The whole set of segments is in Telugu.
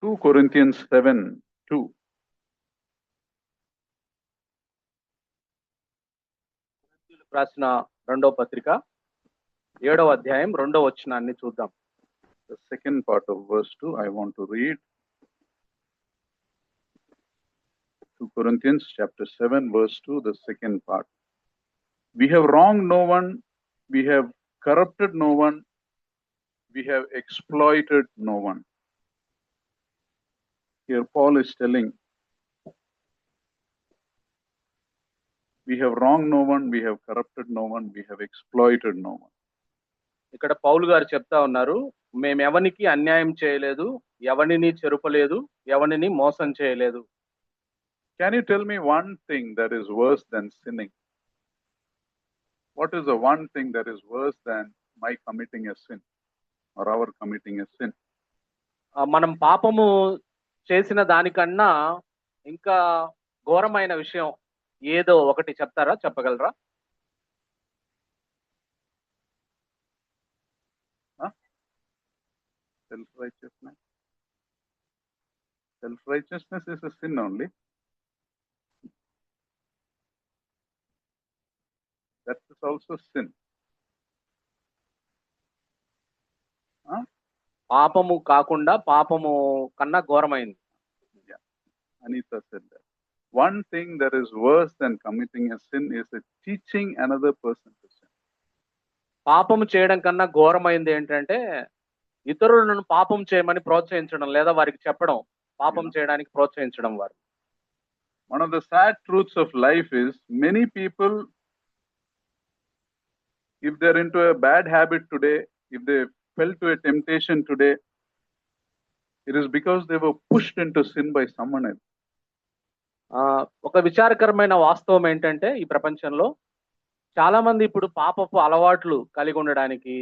2 Corinthians 7:2. రాసిన రెండవ పత్రిక 7వ అధ్యాయం 2వ వచనాన్ని చూద్దాం. The second part of verse 2 I want to read. 2 Corinthians chapter 7 verse 2, the second part. We have wronged no one, we have corrupted no one, we have exploited no one. Here Paul is telling, we have wronged no one, we have corrupted no one, we have exploited no one. ఇక్కడ పౌలు గారు చెప్తా ఉన్నారు, మేము ఎవనికి అన్యాయం చేయలేదు, ఎవనిని చెరుపలేదు, ఎవనిని మోసం చేయలేదు. Can you tell me one thing that is worse than sinning? What is the one thing that is worse than my committing a sin or our committing a sin? మనం పాపము చేసిన దానికన్నా ఇంకా ఘోరమైన విషయం ఏదో ఒకటి చెప్తారా, చెప్పగలరా? Self-righteousness. Self-righteousness is a sin only. That is also sin. పాపము కాకుండా పాపము కన్నా ఘోరమైంది. Yeah, Anita said that. One thing that is worse than committing a sin is teaching another person to sin. పాపము చేయడం కన్నా ఘోరమైంది ఏంటంటే ఇతరులను పాపం చేయమని ప్రోత్సహించడం లేదా వారికి చెప్పడం, పాపం చేయడానికి ప్రోత్సహించడం. వారు one of the sad truths of life is many people, if they're into a bad habit today, if they fell to a temptation today, it is because they were pushed into sin by someone else. ఒక విచారకరమైన వాస్తవం ఏంటంటే ఈ ప్రపంచంలో చాలా మంది ఇప్పుడు పాపపు అలవాట్లు కలిగి ఉండడానికి,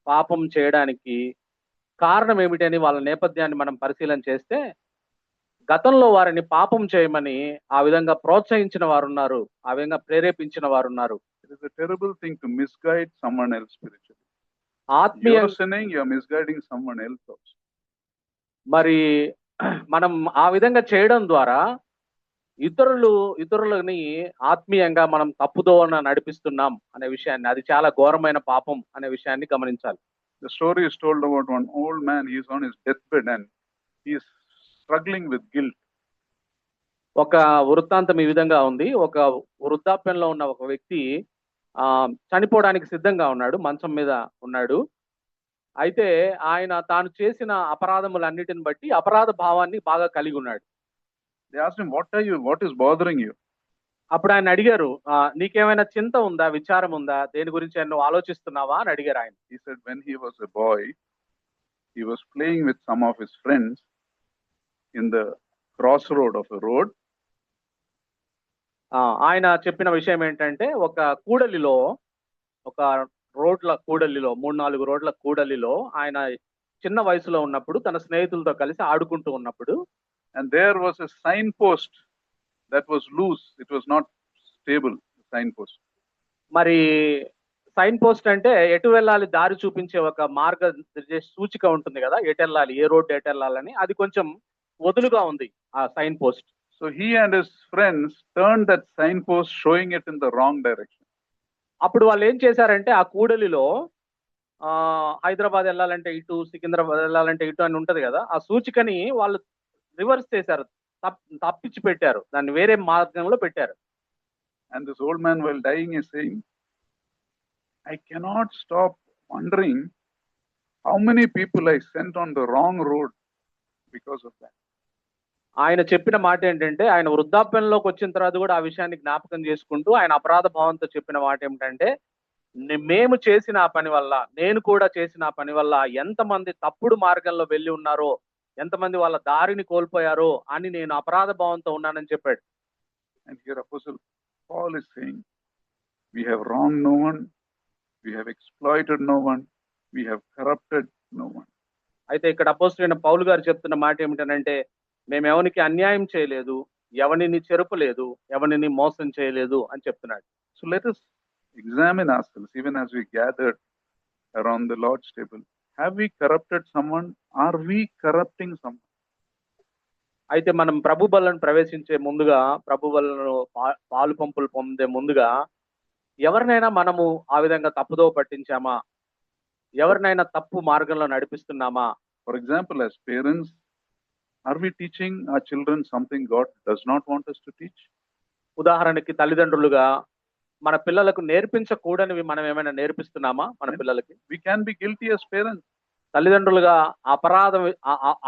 పాపం చేయడానికి కారణం ఏమిటని వాళ్ళ నేపథ్యాన్ని మనం పరిశీలన చేస్తే గతంలో వారిని పాపం చేయమని ఆ విధంగా ప్రోత్సహించిన వారు ఉన్నారు, ఆ విధంగా ప్రేరేపించిన వారు ఉన్నారు. It is a terrible thing to misguide someone else spiritually. ఆత్మీయ sinning, you are misguiding someone else also. మరి మనం ఆ విధంగా చేయడం ద్వారా ఇతరులని ఆత్మీయంగా మనం తప్పుదోవన నడిపిస్తున్నాం అనే విషయాన్ని, అది చాలా ఘోరమైన పాపం అనే విషయాన్ని గమనించాలి. The story is told about one old man. He is on his deathbed and he is struggling with guilt. ఒక వృత్తాంతం ఈ విధంగా ఉంది. ఒక వృద్ధాప్యంలో ఉన్న ఒక వ్యక్తి చనిపోవడానికి సిద్ధంగా ఉన్నాడు, మంచం మీద ఉన్నాడు. అయితే ఆయన తాను చేసిన అపరాధములన్నిటిని బట్టి అపరాధ భావాన్ని బాగా కలిగి ఉన్నాడు. They asked him, what is bothering you? అప్పుడు ఆయన అడిగారు, నీకేమైనా చింత ఉందా, విచారం ఉందా, దేని గురించి నువ్వు ఆలోచిస్తున్నావా అని అడిగారు ఆయన. He said when he was a boy, he was playing with some of his friends in the crossroad of a road. ఆయన చెప్పిన విషయం ఏంటంటే ఒక కూడలిలో, ఒక రోడ్ల కూడలిలో, 3-4 రోడ్ల కూడలిలో ఆయన చిన్న వయసులో ఉన్నప్పుడు తన స్నేహితులతో కలిసి ఆడుకుంటూ ఉన్నప్పుడు, and there was a signpost that was loose. It was not stable, the signpost. మరి సైన్ పోస్ట్ అంటే ఎటు వెళ్ళాలి దారి చూపించే ఒక మార్గ సూచిక ఉంటుంది కదా, ఎటు వెళ్ళాలి, ఏ రోడ్డు ఎటు వెళ్ళాలని, అది కొంచెం వదులుగా ఉంది ఆ signpost. So he and his friends turned that signpost, showing it in the wrong direction. అప్పుడు వాళ్ళు ఏం చేశారంటే ఆ కూడలిలో హైదరాబాద్ వెళ్ళాలంటే ఇటు, సికింద్రాబాద్ వెళ్ళాలంటే ఇటు అని ఉంటది కదా, ఆ సూచికని వాళ్ళు రివర్స్ చేశారు, తప్పించి పెట్టారు, దాన్ని వేరే మార్గంలో పెట్టారు. And this old man while dying is saying, I cannot stop wondering how many people I sent on the wrong road because of that. ఆయన చెప్పిన మాట ఏంటంటే, ఆయన వృద్ధాప్యంలోకి వచ్చిన తర్వాత కూడా ఆ విషయాన్ని జ్ఞాపకం చేసుకుంటూ ఆయన అపరాధ భావంతో చెప్పిన మాట ఏమిటంటే, మేము చేసిన ఆ పని వల్ల, నేను కూడా చేసిన ఆ పని వల్ల ఎంతమంది తప్పుడు మార్గంలో వెళ్ళి ఉన్నారో, ఎంతమంది వాళ్ళ దారిని కోల్పోయారో అని నేను అపరాధ భావంతో ఉన్నానని చెప్పాడు. And here Apostle Paul is saying, we have wronged no one, we have exploited no one, we have corrupted no one. అయితే ఇక్కడ అపోస్తలుడైన పౌలు గారు చెప్తున్న మాట ఏమిటనంటే, మేము ఎవరికి అన్యాయం చేయలేదు, ఎవరిని చెరుపలేదు, ఎవరిని మోసం చేయలేదు అని చెప్తున్నాడు. So let us examine ourselves even as we gathered around the Lord's table. Have we corrupted someone? Are we corrupting someone? అయితే మనం ప్రభు బలను ప్రవేశించే ముందుగా, ప్రభు బలను పాలు పంపులు పొందే ముందుగా ఎవరినైనా మనము ఆ విధంగా తప్పుదో పట్టించామా? ఎవరినైనా తప్పు మార్గంలో నడిపిస్తున్నామా? For example, as parents, are we teaching our children something God does not want us to teach? ఉదాహరణకి తల్లిదండ్రులుగా మన పిల్లలకు నేర్పించకూడనివి మనం ఏమైనా నేర్పిస్తున్నామా మన పిల్లలకి? We can be guilty as parents. తల్లిదండ్రులుగా అపరాధం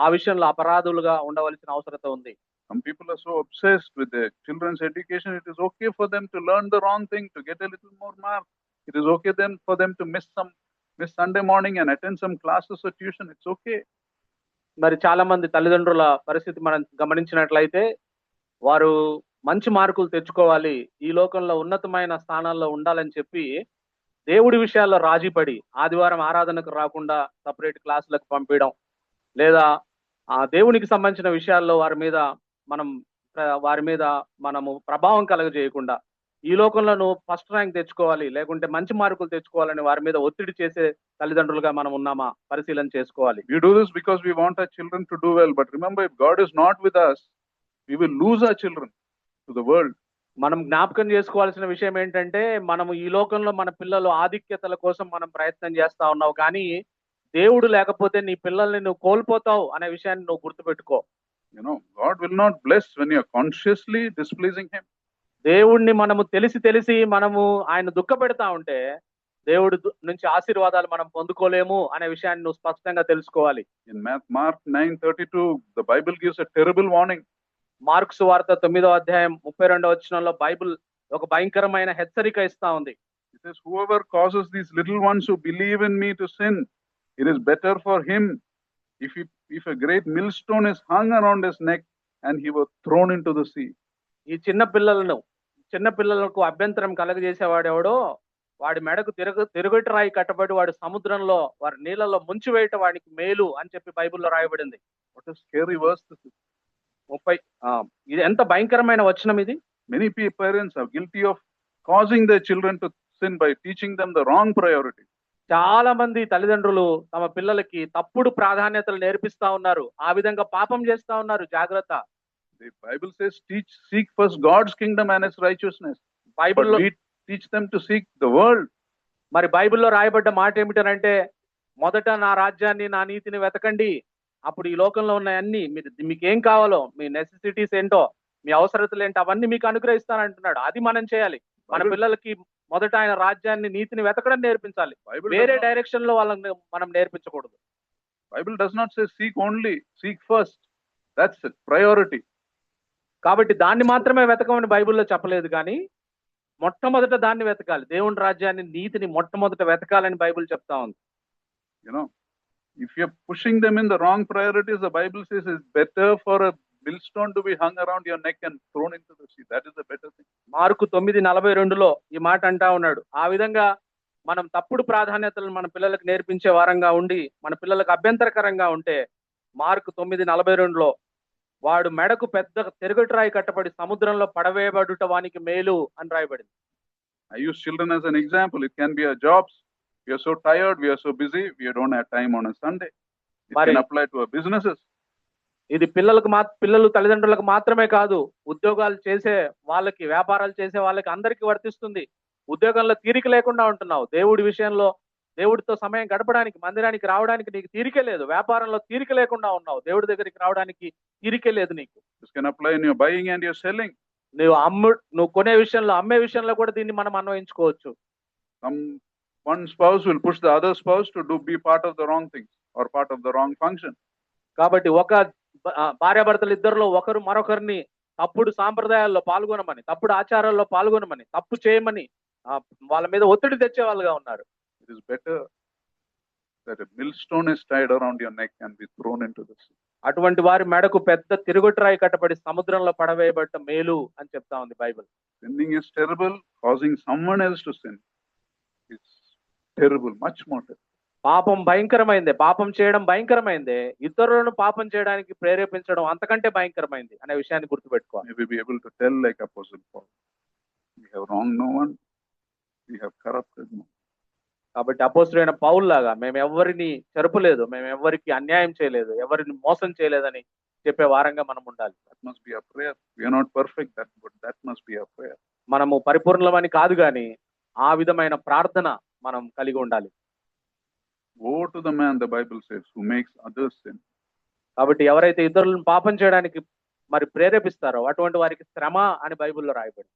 ఆ విషయంలో అపరాధులుగా ఉండవలసిన అవసరత ఉంది. Some people are so obsessed with their children's education. It is okay for them to learn the wrong thing, to get a little more mark. It is okay then for them to miss Sunday morning and attend some classes or tuition. It's okay. మరి చాలా మంది తల్లిదండ్రుల పరిస్థితి మనం గమనించినట్లయితే వారు మంచి మార్కులు తెచ్చుకోవాలి, ఈ లోకంలో ఉన్నతమైన స్థానాల్లో ఉండాలని చెప్పి దేవుడి విషయాల్లో రాజీపడి ఆదివారం ఆరాధనకు రాకుండా సపరేట్ క్లాసులకు పంపించడం, లేదా ఆ దేవునికి సంబంధించిన విషయాల్లో వారి మీద మనము ప్రభావం కలగజేయకుండా ఈ లోకంలో నువ్వు ఫస్ట్ ర్యాంక్ తెచ్చుకోవాలి, లేకుంటే మంచి మార్కులు తెచ్చుకోవాలని వారి మీద ఒత్తిడి చేసే తల్లిదండ్రులుగా మనం ఉన్నామా పరిశీలన చేసుకోవాలి. We do this because we want our children to do well. But remember, if God is not with us, we will lose our children to the world. మనం జ్ఞాపకం చేసుకోవాల్సిన విషయం ఏంటంటే, మనము ఈ లోకంలో మన పిల్లలు ఆధిక్యతల కోసం మనం ప్రయత్నం చేస్తా ఉన్నావు, కానీ దేవుడు లేకపోతే నీ పిల్లల్ని నువ్వు కోల్పోతావు అనే విషయాన్ని నువ్వు గుర్తుపెట్టుకో. You know, God will not bless when you are consciously displeasing Him. దేవుణ్ణి మనము తెలిసి మనము ఆయన దుఃఖ పెడతా ఉంటే దేవుడు నుంచి ఆశీర్వాదాలు మనం పొందుకోలేము అనే విషయాన్ని నువ్వు స్పష్టంగా తెలుసుకోవాలి. In Mark 9:32, the Bible gives a terrible warning. Mark సువార్త 9వ అధ్యాయం 32వ వచనంలో బైబిల్ ఒక భయంకరమైన హెచ్చరిక ఇస్తా ఉంది. It says, whoever causes these little ones who believe in me to sin, it is better for him if a great millstone is hung around his neck and he was thrown into the sea. ఈ చిన్న పిల్లలకు అభ్యంతరం కలగజేసేవాడెవడో వాడి మెడకు తిరుగటి రాయి కట్టబడి వాడు సముద్రంలో వారి నీళ్ళలో ముంచివేయట వాడికి మేలు అని చెప్పి బైబిల్లో రాయబడింది. What a scary verse this is. 30 ఇది ఎంత భయంకరమైన వచనం ఇది. Many parents are guilty of causing their children to sin by teaching them the wrong priority. చాలా మంది తల్లిదండ్రులు తమ పిల్లలకి తప్పుడు ప్రాధాన్యతలు నేర్పిస్తా ఉన్నారు, ఆ విధంగా పాపం చేస్తా ఉన్నారు. జాగ్రత్త. The Bible says, seek first God's kingdom and its righteousness. బైబిల్లో we teach them to seek the world. మరి బైబిల్లో రాయబడ్డ మాట ఏమిటనంటే, మొదట నా రాజ్యాన్ని నా నీతిని వెతకండి, అప్పుడు ఈ లోకంలో ఉన్న అన్ని మీకు ఏం కావాలో, మీ నెసెసిటీస్ ఏంటో, మీ అవసరతలు ఏంటో అవన్నీ మీకు అనుగ్రహిస్తానంటున్నాడు. అది మనం చేయాలి. మన పిల్లలకి మొదట ఆయన రాజ్యాన్ని నీతిని వెతకడం నేర్పించాలి, వేరే డైరెక్షన్ లో వాళ్ళని మనం నేర్పించకూడదు. Bible does not say seek only, seek first. That's it, priority. కాబట్టి దాన్ని మాత్రమే వెతకమని బైబిల్లో చెప్పలేదు, కానీ మొట్టమొదట దాన్ని వెతకాలి. దేవుని రాజ్యాన్ని నీతిని మొట్టమొదట వెతకాలని బైబిల్ చెప్తా ఉంది. You know, if you're pushing them in the wrong priorities, the Bible says it's better for a millstone to be hung around your neck and thrown into the sea. That is the better thing. Mark 9:42లో ఈ మాట అంటా ఉన్నాడు. ఆ విధంగా మనం తప్పుడు ప్రాధాన్యతలను మన పిల్లలకు నేర్పించే వారంగా ఉండి మన పిల్లలకు అభ్యంతరకరంగా ఉంటే, మార్కు 9:42లో వాడు మెడకు పెద్ద తిరుగటిరాయి కట్టబడి సముద్రంలో పడవేయబడుట వానికి మేలు అని రాయబడింది. I use children as an example. It can be our jobs. We are so tired, we are so busy, we don't have time on a Sunday. It can apply to our businesses. ఇది పిల్లలు తల్లిదండ్రులకు మాత్రమే కాదు, ఉద్యోగాలు చేసే వాళ్ళకి, వ్యాపారాలు చేసే వాళ్ళకి అందరికీ వర్తిస్తుంది. ఉద్యోగంలో తీరిక లేకుండా ఉంటున్నావు, దేవుడి విషయంలో దేవుడితో సమయం గడపడానికి, మందిరానికి రావడానికి నీకు తీరికే లేదు. వ్యాపారంలో తీరిక లేకుండా ఉన్నావు, దేవుడి దగ్గరికి రావడానికి తీరికే లేదు నీకు. This can apply in your buying and your selling. నువ్వు కొనే విషయంలో, అమ్మే విషయంలో కూడా దీన్ని మనం అన్వయించుకోవచ్చు. One spouse will push the other spouse to be part of the wrong things or part of the wrong function. కాబట్టి ఒక భార్యాభర్తలు ఇద్దరిలో ఒకరు మరొకరిని తప్పుడు సాంప్రదాయాల్లో పాల్గొనమని, తప్పుడు ఆచారాల్లో పాల్గొనమని, తప్పు చేయమని వాళ్ళ మీద ఒత్తిడి తెచ్చే వాళ్ళుగా ఉన్నారు. It is better that a millstone is tied around your neck and be thrown into the sea. అటువంటి వారి మెడకు పెద్ద తిరుగొట్రాయి కట్టబడి సముద్రంలో పడవేయబడ్డ మేలు అని చెప్తా ఉంది Bible. Sinning is terrible. Causing someone else to sin is terrible, much more terrible. పాపం భయంకరమైందే, పాపం చేయడం భయంకరమైందే, ఇతరులను పాపం చేయడానికి ప్రేరేపించడం అంతకంటే భయంకరమైంది అనే విషయాన్ని గుర్తుపెట్టుకోవాలి. May we be able to tell like Apostle Paul, we have wronged no one, we have corrupted no one. కాబట్టి అపోస్తలుడైన పౌలు లాగా మేము ఎవరిని చెరపలేదు, మేము ఎవరికి అన్యాయం చేయలేదు, ఎవరిని మోసం చేయలేదని చెప్పే వారంగా మనం ఉండాలి. That must be our prayer. We are not perfect, but that must be our prayer. మనము పరిపూర్ణమని కాదు గాని ఆ విధమైన ప్రార్థన మనం కలిగి ఉండాలి. Woe to the man, the Bible says, who makes others sin. కాబట్టి ఎవరైతే ఇతరులను పాపం చేయడానికి మరి ప్రేరేపిస్తారో అటువంటి వారికి శ్రమ అని బైబిల్లో రాయబడింది.